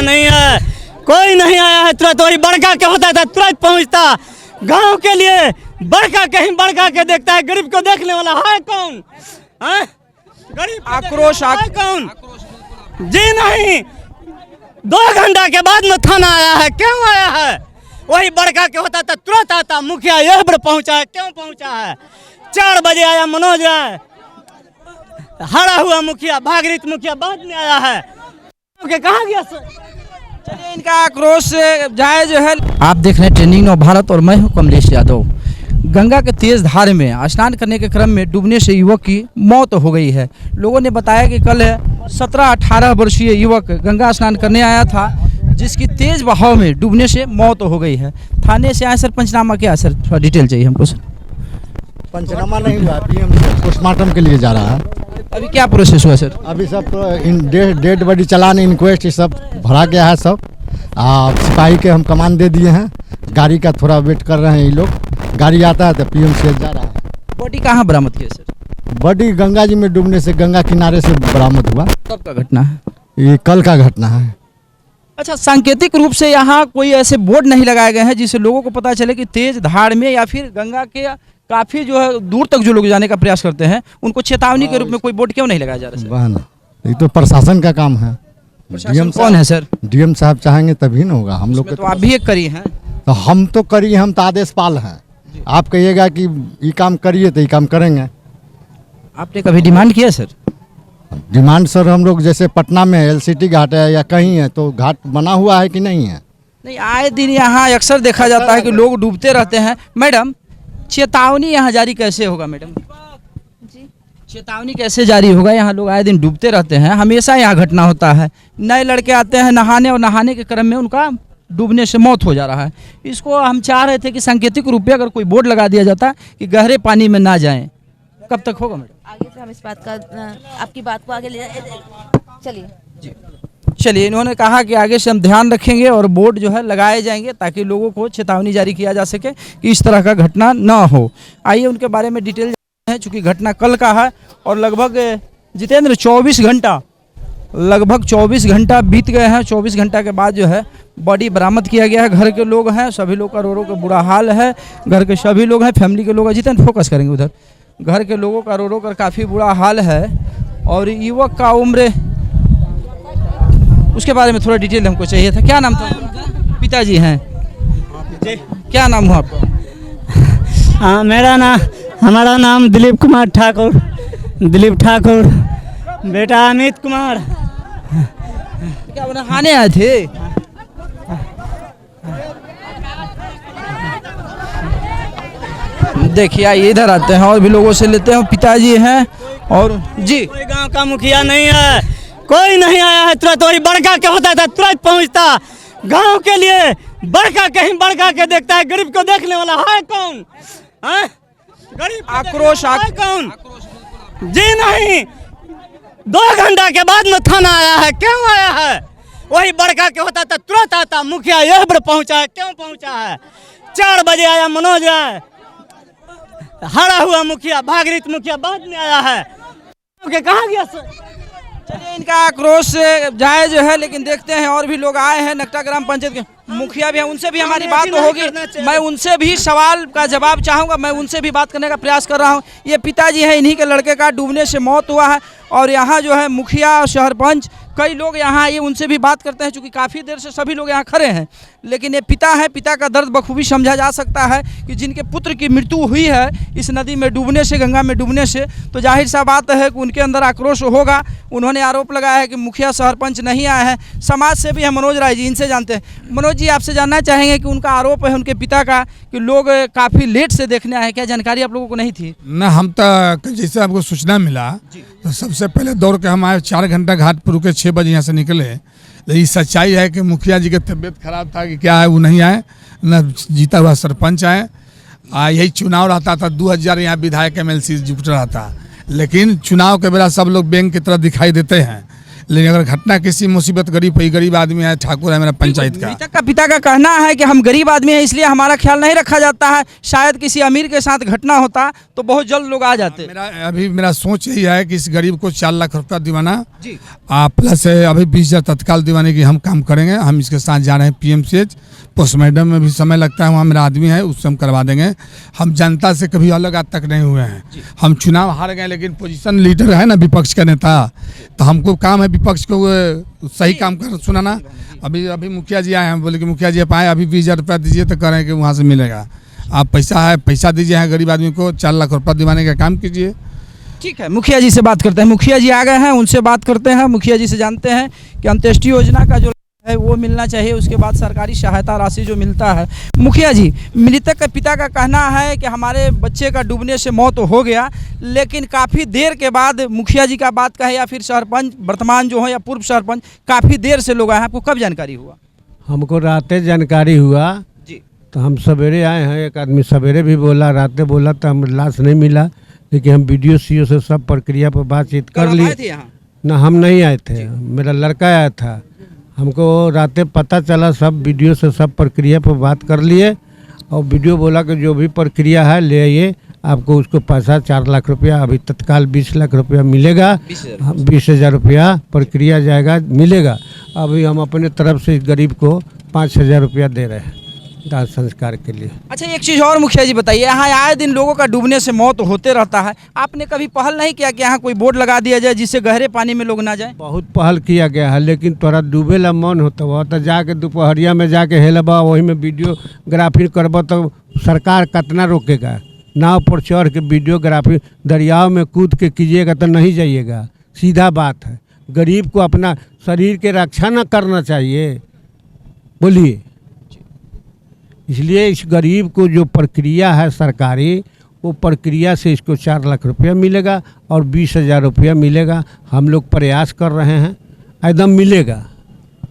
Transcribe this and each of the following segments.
नहीं है, कोई नहीं आया है तुरंत। वही बड़का के होता था तुरंत पहुंचता गांव के लिए। बड़का कहीं बड़का के देखता है, गरीब को देखने वाला है कौन? गरीब आक्रोश है कौन? जी नहीं, 2 घंटा के बाद में थाना आया है। क्यों आया है? वही बड़का के होता था तुरंत आता। मुखिया यह पर पहुंचा है, क्यों पहुंचा है? 4 बजे आया मनोज राय, हरा हुआ मुखिया, भागीरथ मुखिया बाद में आया है। कहाँ गया सर? चलिए, इनका आक्रोश जायज है। आप देख रहे हैं ट्रेंडिंग ऑफ भारत और मैं हूं कमलेश यादव। गंगा के तेज धार में स्नान करने के क्रम में डूबने से युवक की मौत हो गई है। लोगों ने बताया कि कल 17-18 वर्षीय युवक गंगा स्नान करने आया था, जिसकी तेज बहाव में डूबने से मौत हो गई है। थाने से आए सर, पंचनामा क्या है सर? थोड़ा डिटेल चाहिए हमको सर। पंचनामा नहीं हुआ, पीएम पोस्टमार्टम के लिए जा रहा है। अभी क्या प्रोसेस हुआ सर? अभी सब डेड बॉडी चलान, इंक्वेस्ट ये सब भरा गया है सब। सिपाही के हम कमान दे दिए हैं। गाड़ी का थोड़ा वेट कर रहे हैं ये लोग। गाड़ी आता है तो पीएम से जा रहा है। बॉडी कहाँ बरामद किया सर? बॉडी गंगा जी में डूबने से गंगा किनारे से बरामद हुआ। कब का घटना है? ये कल का घटना है। अच्छा, सांकेतिक रूप से यहाँ कोई ऐसे बोर्ड नहीं लगाए गए हैं जिससे लोगों को पता चले कि तेज धार में या फिर गंगा के काफी जो है दूर तक जो लोग जाने का प्रयास करते हैं, उनको चेतावनी के रूप में कोई बोर्ड क्यों नहीं लगाया जा रहा है? बहन, ये तो प्रशासन का काम है। प्रशासन कौन है सर? डीएम साहब चाहेंगे तभी ना होगा। हम लोग तो आप भी एक करी हैं। तो हम तो करिए, हम तो आदेशपाल हैं। आप कहिएगा कि ये काम करिए तो ये काम करेंगे। आपने कभी डिमांड किया सर? डिमांड सर, हम लोग जैसे पटना में एलसीटी घाट है या कहीं है तो घाट बना हुआ है कि नहीं है? नहीं, आए दिन यहाँ अक्सर देखा जाता है कि लोग डूबते रहते हैं। मैडम, चेतावनी यहाँ जारी कैसे होगा? मैडम जी, चेतावनी कैसे जारी होगा? यहाँ लोग आए दिन डूबते रहते हैं, हमेशा यहाँ घटना होता है। नए लड़के आते हैं नहाने और नहाने के क्रम में उनका डूबने से मौत हो जा रहा है। इसको हम चाह रहे थे कि सांकेतिक रूप में अगर कोई बोर्ड लगा दिया जाता कि गहरे पानी में ना जाएं। कब तक होगा मैडम? आगे से हम इस बात का, आपकी बात को आगे ले चलिए जी। चलिए, इन्होंने कहा कि आगे से हम ध्यान रखेंगे और बोर्ड जो है लगाए जाएंगे ताकि लोगों को चेतावनी जारी किया जा सके कि इस तरह का घटना ना हो। आइए उनके बारे में डिटेल जानते हैं। चूँकि घटना कल का है और लगभग जितेंद्र 24 घंटा बीत गए हैं। 24 घंटा के बाद जो है बॉडी बरामद किया गया है। घर के लोग हैं, सभी लोग का रो का बुरा हाल है। घर के सभी लोग हैं, फैमिली के लोग हैं। जितेंद्र फोकस करेंगे उधर। घर के लोगों का रो कर काफ़ी बुरा हाल है। और युवक का उम्र, उसके बारे में थोड़ा डिटेल हमको चाहिए था। क्या नाम था? पिताजी हैं। क्या नाम हुआ आपका? हाँ, हमारा नाम दिलीप कुमार ठाकुर। दिलीप ठाकुर, बेटा अमित कुमार। क्या नहाने आए थे? देखिए, आइए इधर आते हैं और भी लोगों से लेते हैं। पिताजी हैं और जी, कोई गांव का मुखिया नहीं है, कोई नहीं आया है तुरंत। वही बड़का के होता था तुरंत पहुंचता गांव के लिए। बड़का कहीं बड़का के देखता है, गरीब को देखने वाला है कौन? गरीब आक्रोश है कौन? जी नहीं, 2 घंटा के बाद में थाना आया है। क्यों आया है? वही बड़का के होता था तुरंत आता। मुखिया यह पर पहुंचा है, क्यों पहुंचा है? 4 बजे आया मनोज राय, हरा हुआ मुखिया, भागीरथ मुखिया बाद में आया है। कहाँ गया सर? चलिए, इनका आक्रोश जायज है, लेकिन देखते हैं और भी लोग आए हैं। नकटा ग्राम पंचायत के मुखिया भी हैं, उनसे भी हमारी बात होगी। मैं उनसे भी सवाल का जवाब चाहूँगा, मैं उनसे भी बात करने का प्रयास कर रहा हूँ। ये पिताजी हैं, इन्हीं के लड़के का डूबने से मौत हुआ है। और यहाँ जो है मुखिया, सरपंच, कई लोग यहाँ आइए उनसे भी बात करते हैं। चूँकि काफ़ी देर से सभी लोग यहाँ खड़े हैं, लेकिन ये पिता है, पिता का दर्द बखूबी समझा जा सकता है कि जिनके पुत्र की मृत्यु हुई है इस नदी में डूबने से, गंगा में डूबने से, तो जाहिर सा बात है कि उनके अंदर आक्रोश होगा। उन्होंने आरोप लगाया है कि मुखिया सरपंच नहीं आए हैं। समाज से भी है मनोज राय जी, इनसे जानते हैं। मनोज जी, आपसे जानना चाहेंगे कि उनका आरोप है उनके पिता का कि लोग काफ़ी लेट से देखने आए। क्या जानकारी आप लोगों को नहीं थी? ना, हम तो जैसे आपको सूचना मिला तो सबसे पहले दौड़ के हम आए। 4 घंटा घाट पर रुके, 6 बजे यहाँ से निकले। लेकिन सच्चाई है कि मुखिया जी की तबीयत खराब था कि क्या है, वो नहीं आए। न जीता हुआ सरपंच आए। यही चुनाव रहता था, 2000 यहाँ विधायक MLC जुट रहा था। लेकिन चुनाव के बेला सब लोग बैंक की तरह दिखाई देते हैं, लेकिन अगर घटना किसी मुसीबत गरीब आदमी है, ठाकुर है मेरा पंचायत का। मृतक का पिता का कहना है कि हम गरीब आदमी हैं इसलिए हमारा ख्याल नहीं रखा जाता है, शायद किसी अमीर के साथ घटना होता तो बहुत जल्द लोग आ जाते। मेरा सोच यही है कि इस गरीब को 4 लाख रुपया दिवाना जी। प्लस अभी 20,000 तत्काल दिवाने की हम काम करेंगे। हम इसके साथ जा रहे हैं PMCH, पोस्टमार्टम में भी समय लगता है, वहाँ मेरा आदमी है, उससे हम करवा देंगे। हम जनता से कभी अलग आज तक नहीं हुए हैं। हम चुनाव हार गए लेकिन पोजीशन लीडर है ना विपक्ष का नेता, तो हमको काम है विपक्ष को सही काम कर सुनाना। अभी मुखिया जी आए हैं, बोले कि मुखिया जी आप आए, अभी 20,000 रुपया दीजिए तो करें कि वहाँ से मिलेगा। आप पैसा दीजिए है गरीब आदमी को, 4 लाख रुपया दिवाने का काम कीजिए। ठीक है, मुखिया जी से बात करते हैं। मुखिया जी आ गए हैं, उनसे बात करते हैं। मुखिया जी से जानते हैं कि अंत्येष्टि योजना का जो है वो मिलना चाहिए, उसके बाद सरकारी सहायता राशि जो मिलता है। मुखिया जी, मृतक के पिता का कहना है कि हमारे बच्चे का डूबने से मौत हो गया, लेकिन काफ़ी देर के बाद मुखिया जी का बात कहे या फिर सरपंच वर्तमान जो है या पूर्व सरपंच, काफ़ी देर से लोग आए हैं। आपको कब जानकारी हुआ? हमको रातें जानकारी हुआ जी। तो हम सवेरे आए हैं। एक आदमी सवेरे भी बोला, रातें बोला, तो हम लाश नहीं मिला, लेकिन हम BDO CO से सब प्रक्रिया पर बातचीत कर लिए। ना हम नहीं आए थे, मेरा लड़का आया था। हमको रातें पता चला, सब BDO से सब प्रक्रिया पर बात कर लिए और BDO बोला कि जो भी प्रक्रिया है ले आइए, आपको उसको पैसा 4 लाख रुपया, अभी तत्काल 20 लाख रुपया मिलेगा, 20,000 रुपया प्रक्रिया जाएगा मिलेगा। अभी हम अपने तरफ से इस गरीब को 5,000 रुपया दे रहे हैं दाह संस्कार के लिए। अच्छा, एक चीज़ और मुखिया जी बताइए, यहाँ आए दिन लोगों का डूबने से मौत होते रहता है, आपने कभी पहल नहीं किया कि यहाँ कोई बोर्ड लगा दिया जाए जिससे गहरे पानी में लोग ना जाए? बहुत पहल किया गया है, लेकिन तोरा डूबेला मन होता हुआ तो जाके दोपहरिया में जाके हेलबा, वही में वीडियोग्राफी करबा तो सरकार कितना रोकेगा? नाव पर चढ़ के वीडियोग्राफी दरियाओं में कूद के कीजिएगा तो नहीं जाइएगा, सीधा बात है। गरीब को अपना शरीर के रक्षा न करना चाहिए, बोलिए। इसलिए इस गरीब को जो प्रक्रिया है सरकारी, वो प्रक्रिया से इसको 4 लाख रुपया मिलेगा और 20,000 रुपया मिलेगा। हम लोग प्रयास कर रहे हैं, एकदम मिलेगा।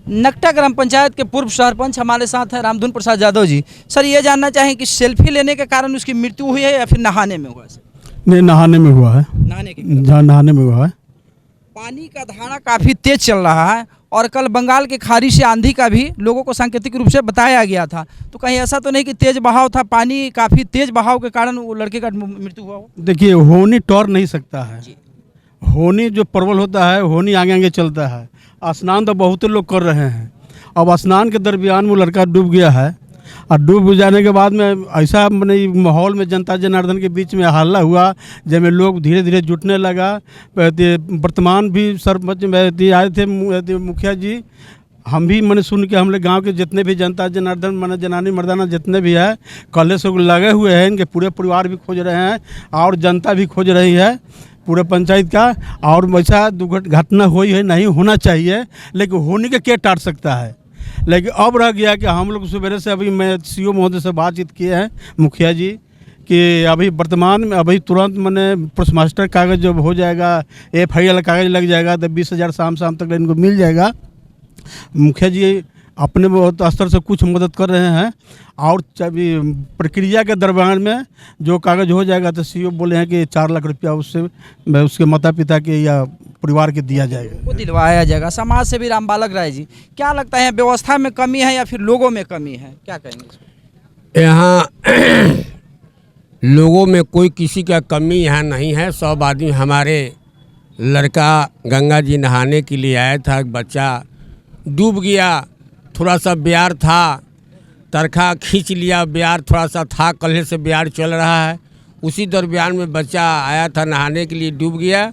नकटा ग्राम पंचायत के पूर्व सरपंच हमारे साथ हैं रामधुन प्रसाद यादव जी। सर, ये जानना चाहें कि सेल्फी लेने के कारण उसकी मृत्यु हुई है या फिर नहाने में हुआ है? नहीं, नहाने में हुआ है। नहाने में हुआ है। पानी का धारा काफ़ी तेज चल रहा है और कल बंगाल की खाड़ी से आंधी का भी लोगों को सांकेतिक रूप से बताया गया था, तो कहीं ऐसा तो नहीं कि तेज बहाव था, पानी काफ़ी तेज बहाव के कारण वो लड़के का मृत्यु हुआ हो? देखिए, होनी टौर नहीं सकता है। होनी जो प्रबल होता है, होनी आगे आगे चलता है। स्नान तो बहुत लोग कर रहे हैं, अब स्नान के दरमियान वो लड़का डूब गया है और डूब जाने के बाद में ऐसा मैंने माहौल में जनता जनार्दन के बीच में हल्ला हुआ, जिसमें लोग धीरे धीरे जुटने लगा। वर्तमान भी सरपंच आए थे मुखिया जी, हम भी मैंने सुन के हम लोग गाँव के जितने भी जनता जनार्दन मैंने जनानी मर्दाना जितने भी है कल से लगे हुए हैं, इनके पूरे परिवार भी खोज रहे हैं और जनता भी खोज रही है पूरे पंचायत का। और वैसा दुर्घटना हुई है, नहीं होना चाहिए, लेकिन होने के क्या टाट सकता है। लेकिन अब रह गया कि हम लोग सवेरे से अभी मैं CO महोदय से बातचीत किए हैं मुखिया जी कि अभी वर्तमान में अभी तुरंत मैंने पोस्टमास्टर कागज़ जब हो जाएगा, FIR कागज़ लग जाएगा तो 20,000 शाम तक इनको मिल जाएगा। मुखिया जी अपने बहुत स्तर से कुछ मदद कर रहे हैं और प्रक्रिया के दरमियान में जो कागज़ हो जाएगा तो CO बोले हैं कि 4 लाख रुपया उसके माता पिता के या परिवार के दिया जाएगा, वो दिलवाया जाएगा। समाज सेवी राम बालक राय जी, क्या लगता है व्यवस्था में कमी है या फिर लोगों में कमी है, क्या कहेंगे? यहाँ लोगों में कोई किसी का कमी यहाँ नहीं है। सब आदमी, हमारे लड़का गंगा जी नहाने के लिए आया था, बच्चा डूब गया, थोड़ा सा ब्यार था, तरखा खींच लिया, ब्यार थोड़ा सा था, कल्हे से ब्यार चल रहा है, उसी दरमियान में बच्चा आया था नहाने के लिए, डूब गया।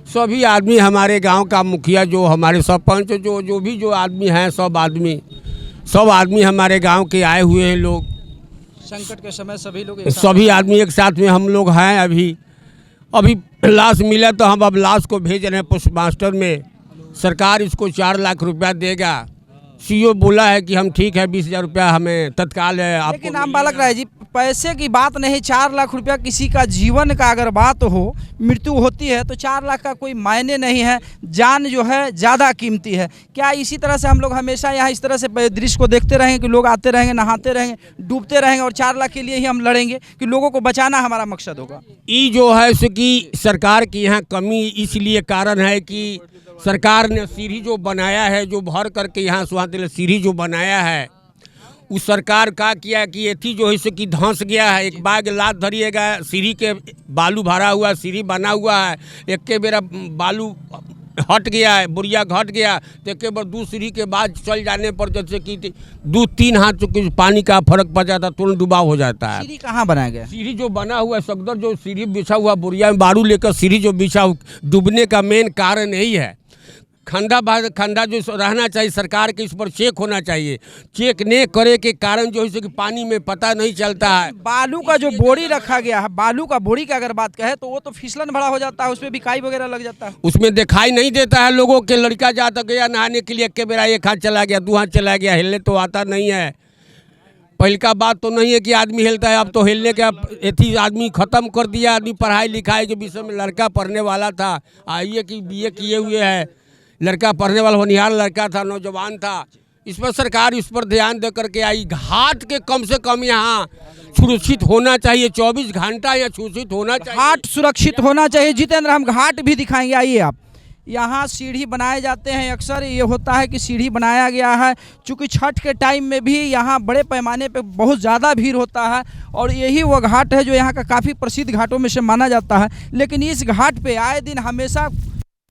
सभी आदमी, हमारे गांव का मुखिया, जो हमारे सरपंच, जो भी जो आदमी हैं, सब आदमी हमारे गांव के आए हुए हैं लोग। संकट के समय सभी आदमी एक साथ में हम लोग हैं। अभी लाश मिला तो हम अब लाश को भेज रहे हैं पोस्टमास्टर में। सरकार इसको 4 लाख रुपया देगा। CO बोला है कि हम ठीक है, 20,000 रुपया हमें तत्काल है। लेकिन राम बालक राय जी, पैसे की बात नहीं, 4 लाख रुपया किसी का जीवन का अगर बात हो, मृत्यु होती है तो 4 लाख का कोई मायने नहीं है। जान जो है ज़्यादा कीमती है। क्या इसी तरह से हम लोग हमेशा यहाँ इस तरह से दृश्य को देखते रहेंगे कि लोग आते रहेंगे, नहाते रहेंगे, डूबते रहेंगे और 4 लाख के लिए ही हम लड़ेंगे कि लोगों को बचाना हमारा मकसद होगा? ये जो है सो कि सरकार की यहाँ कमी इसलिए कारण है कि सरकार ने सीढ़ी जो बनाया है, जो भर करके यहाँ सुहाते सीढ़ी जो बनाया है, उस सरकार का किया कि एथी जो है सो कि धंस गया है। एक बाग लात धरिएगा, सीढ़ी के बालू भरा हुआ, सीढ़ी बना हुआ है, एक के बेरा बालू हट गया है, बुरिया घट गया तो एक बार 2 सीढ़ी के बाद चल जाने पर जैसे कि 2-3 हाथ कुछ पानी का फर्क पड़ जाता, तुरंत डुबाव हो जाता है। सीढ़ी कहाँ बनाया गया? सीढ़ी जो बना हुआ है सगदर, जो सीढ़ी बिछा हुआ बुरिया में बालू लेकर सीढ़ी जो बिछा, डूबने का मेन कारण यही है। खंडा जो रहना चाहिए, सरकार के इस पर चेक होना चाहिए। चेक नहीं करे के कारण जो है कि पानी में पता नहीं चलता है। बालू का जो बोरी रखा गया है, बालू का बोरी की अगर बात कहें तो वो तो फिसलन भरा हो जाता है, उसमें बिकाई वगैरह लग जाता है, उसमें दिखाई नहीं देता है लोगों के। लड़का जाता गया नहाने के लिए, एक बेरा 1 हाथ चला गया, 2 हाथ चला गया, हिलने तो आता नहीं है। पहले का बात तो नहीं है कि आदमी हिलता है, अब तो हिलने का एथी आदमी ख़त्म कर दिया। आदमी पढ़ाई लिखाई के विषय में, लड़का पढ़ने वाला था, आइए कि BA किए हुए है, लड़का पढ़ने वाला होनिहार लड़का था, नौजवान था। इस पर सरकार इस पर ध्यान दे करके आई। घाट के कम से कम यहाँ सुरक्षित होना चाहिए, 24 घंटा यहाँ सुरक्षित होना चाहिए। घाट सुरक्षित होना चाहिए। जितेंद्र, हम घाट भी दिखाएंगे, आइए आप। यहाँ सीढ़ी बनाए जाते हैं, अक्सर ये होता है कि सीढ़ी बनाया गया है, चूँकि छठ के टाइम में भी यहाँ बड़े पैमाने पे बहुत ज़्यादा भीड़ होता है और यही वो घाट है जो यहाँ का काफ़ी प्रसिद्ध घाटों में से माना जाता है। लेकिन इस घाट पे आए दिन हमेशा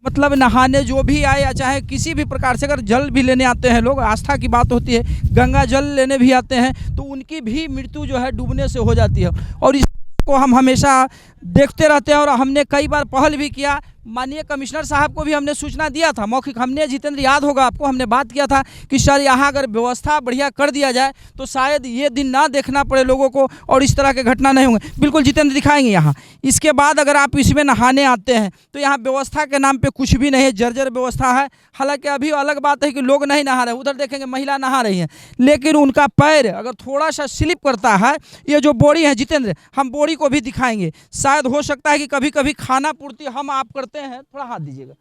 मतलब नहाने जो भी आए या चाहे किसी भी प्रकार से अगर जल भी लेने आते हैं लोग, आस्था की बात होती है, गंगा जल लेने भी आते हैं तो उनकी भी मृत्यु जो है डूबने से हो जाती है। और इसको हम हमेशा देखते रहते हैं और हमने कई बार पहल भी किया। माननीय कमिश्नर साहब को भी हमने सूचना दिया था मौखिक। हमने, जितेंद्र याद होगा आपको, हमने बात किया था कि सर यहाँ अगर व्यवस्था बढ़िया कर दिया जाए तो शायद ये दिन ना देखना पड़े लोगों को और इस तरह के घटना नहीं होंगे। बिल्कुल जितेंद्र दिखाएंगे यहाँ। इसके बाद अगर आप इसमें नहाने आते हैं तो यहाँ व्यवस्था के नाम पे कुछ भी नहीं है, जर्जर व्यवस्था है। हालांकि अभी अलग बात है कि लोग नहीं नहा रहे, उधर देखेंगे महिला नहा रही हैं, लेकिन उनका पैर अगर थोड़ा सा स्लिप करता है, ये जो बोरी है जितेंद्र, हम बोरी को भी दिखाएंगे। शायद हो सकता है कि कभी कभी खाना पूर्ति हम आप करते हैं, थोड़ा हाथ दीजिएगा,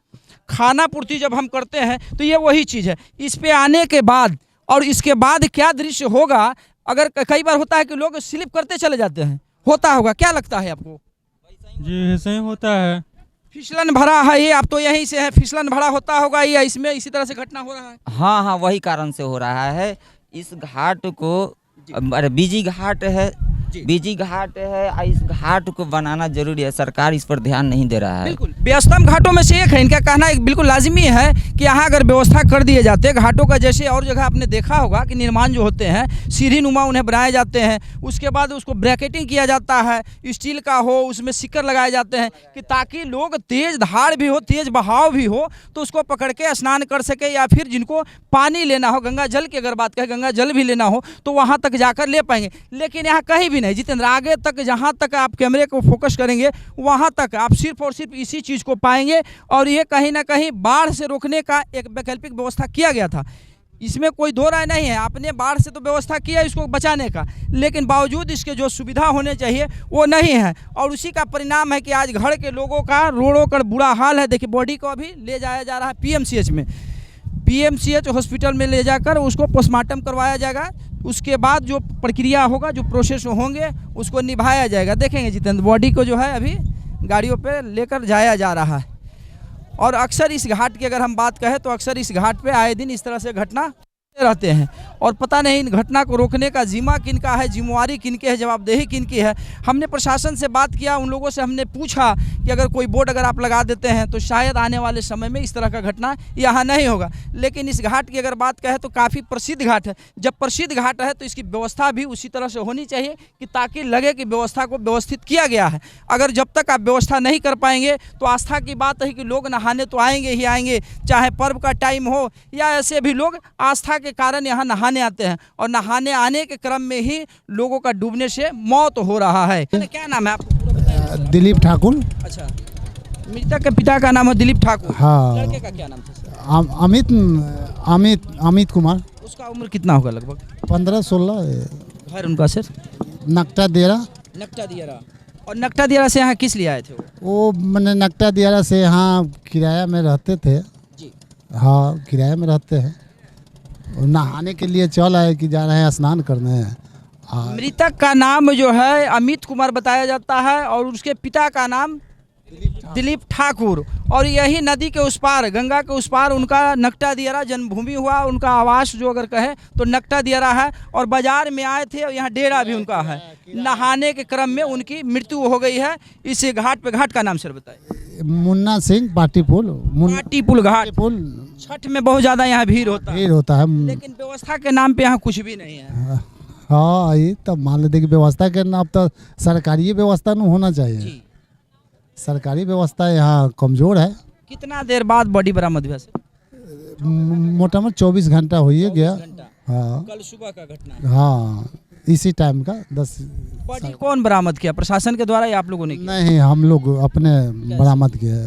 खाना पूर्ति जब हम करते हैं तो ये वही चीज़ है। इस पे आने के बाद और इसके बाद क्या दृश्य होगा, अगर कई बार होता है कि लोग स्लिप करते चले जाते हैं, होता होगा, क्या लगता है आपको? जी ऐसे ही होता है। फिसलन भरा है ये, आप तो यहीं से है, फिसलन भरा होता होगा ये, इसमें इसी तरह से घटना हो रहा है। हाँ हाँ, वही कारण से हो रहा है। इस घाट को, अरे बीजी घाट है, बीजी घाट है, इस घाट को बनाना जरूरी है। सरकार इस पर ध्यान नहीं दे रहा है। बिल्कुल व्यस्तम घाटों में से एक है। इनका कहना एक बिल्कुल लाजिमी है कि यहाँ अगर व्यवस्था कर दिए जाते, घाटों का जैसे और जगह आपने देखा होगा कि निर्माण जो होते हैं सीढ़ी नुमा उन्हें बनाए जाते हैं, उसके बाद उसको ब्रैकेटिंग किया जाता है, स्टील का हो, उसमें सिक्कर लगाए जाते हैं कि ताकि लोग तेज धार भी हो, तेज बहाव भी हो तो उसको पकड़ के स्नान कर सके, या फिर जिनको पानी लेना हो, गंगा जल की अगर बात करें, गंगा जल भी लेना हो तो वहाँ तक जाकर ले पाएंगे। लेकिन यहाँ कहीं भी नहीं जितेंद्र, आगे तक जहाँ तक आप कैमरे को फोकस करेंगे वहाँ तक आप सिर्फ और सिर्फ इसी चीज़ को पाएंगे। और ये कहीं ना कहीं बाढ़ से रोकने का एक वैकल्पिक व्यवस्था किया गया था, इसमें कोई दो राय नहीं है। आपने बाढ़ से तो व्यवस्था किया इसको बचाने का, लेकिन बावजूद इसके जो सुविधा होने चाहिए वो नहीं है। और उसी का परिणाम है कि आज घर के लोगों का रोड़ों का बुरा हाल है। देखिए बॉडी को अभी ले जाया जा रहा है PMCH में, PMCH हॉस्पिटल में ले जाकर उसको पोस्टमार्टम करवाया जाएगा। उसके बाद जो प्रक्रिया होगा, जो प्रोसेस होंगे उसको निभाया जाएगा। देखेंगे जितेंद्र, बॉडी को जो है अभी गाड़ियों पे लेकर जाया जा रहा है। और अक्सर इस घाट की अगर हम बात कहें तो अक्सर इस घाट पे आए दिन इस तरह से घटना रहते हैं और पता नहीं इन घटना को रोकने का जिम्मा किनका है, जिम्मेवारी किनके है, जवाबदेही किनकी है। हमने प्रशासन से बात किया, उन लोगों से हमने पूछा कि अगर कोई बोर्ड अगर आप लगा देते हैं तो शायद आने वाले समय में इस तरह का घटना यहाँ नहीं होगा। लेकिन इस घाट की अगर बात कहें तो काफ़ी प्रसिद्ध घाट है। जब प्रसिद्ध घाट है तो इसकी व्यवस्था भी उसी तरह से होनी चाहिए कि ताकि लगे कि व्यवस्था को व्यवस्थित किया गया है। अगर जब तक आप व्यवस्था नहीं कर पाएंगे तो आस्था की बात है कि लोग नहाने तो आएंगे ही आएंगे, चाहे पर्व का टाइम हो या ऐसे भी लोग आस्था के कारण यहाँ नहाने आते हैं और नहाने आने के क्रम में ही लोगों का डूबने से मौत हो रहा है। क्या नाम है आपको? दिलीप ठाकुर। अच्छा, मृतक के पिता का नाम है दिलीप ठाकुर। हाँ। लड़के का क्या नाम था? अमित कुमार। उसका उम्र कितना होगा? लगभग 15-16। घर उनका सर नकटा दियरा। नकटा दियारा। और नकटा दियारा से यहाँ किस लिए आए थे वो मैंने नकटा दियरा से यहाँ किराया में रहते थे जी। हाँ किराया में रहते हैं, और नहाने के लिए चल आए कि जा रहे हैं स्नान करने हैं। मृतक का नाम जो है अमित कुमार बताया जाता है और उसके पिता का नाम दिलीप ठाकुर, और यही नदी के उस पार, गंगा के उस पार उनका नकटा दियारा जन्मभूमि हुआ, उनका आवास जो अगर कहें तो नकटा दियारा है। और बाजार में आए थे और यहाँ डेरा भी उनका है। नहाने के क्रम में उनकी मृत्यु हो गई है इस घाट पे। घाट का नाम सर बताइए। मुन्ना सिंह पाटीपुल। पाटीपुल घाट। छठ में बहुत ज़्यादा यहाँ भीड़ होता है, लेकिन व्यवस्था के नाम पे यहाँ कुछ भी नहीं है। हाँ ये तब मान लेते कि व्यवस्था के नाम तो सरकारी व्यवस्था न होना चाहिए। सरकारी व्यवस्था यहाँ कमजोर है। कितना देर बाद बॉडी बरामद हुआ सर? मोटा मोटा 24 घंटा हो ही गया। हाँ कल सुबह का घटना। हाँ इसी टाइम का 10। बॉडी कौन बरामद किया, प्रशासन के द्वारा या आप लोगों ने किया? नहीं हम लोग अपने बरामद किए।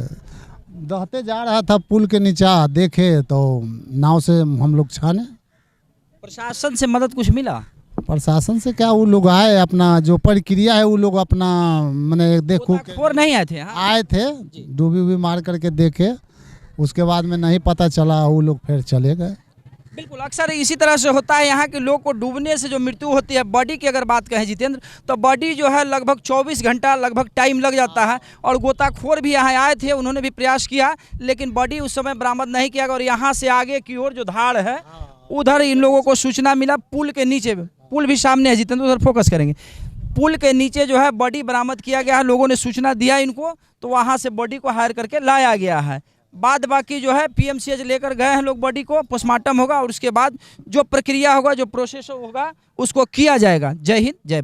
दहते जा रहा था पुल के नीचे, देखे तो नाव से हम लोग छाने। प्रशासन से मदद कुछ मिला? प्रशासन से क्या, वो लोग आए अपना जो प्रक्रिया है वो लोग अपना मैंने देखो गोताखोर नहीं आए थे? हाँ? आए थे, डूबी हुई मार करके देखे, उसके बाद में नहीं पता चला, वो लोग फिर चले गए। बिल्कुल अक्सर इसी तरह से होता है। यहाँ के लोग को डूबने से जो मृत्यु होती है, बॉडी की अगर बात कहें जितेंद्र, तो बॉडी जो है लगभग 24 घंटा लगभग टाइम लग जाता है। और गोताखोर भी यहाँ आए थे, उन्होंने भी प्रयास किया, लेकिन बॉडी उस समय बरामद नहीं किया। और यहाँ से आगे की ओर जो धाड़ है उधर इन लोगों को सूचना मिला, पुल के नीचे, पुल भी सामने है जितेंद्र, उधर फोकस करेंगे, पुल के नीचे जो है बॉडी बरामद किया गया है। लोगों ने सूचना दिया इनको, तो वहाँ से बॉडी को हायर करके लाया गया है। बाद बाकी जो है पीएमसीएच लेकर गए हैं लोग, बॉडी को पोस्टमार्टम होगा और उसके बाद जो प्रक्रिया होगा, जो प्रोसेस होगा उसको किया जाएगा। जय हिंद जय भारत।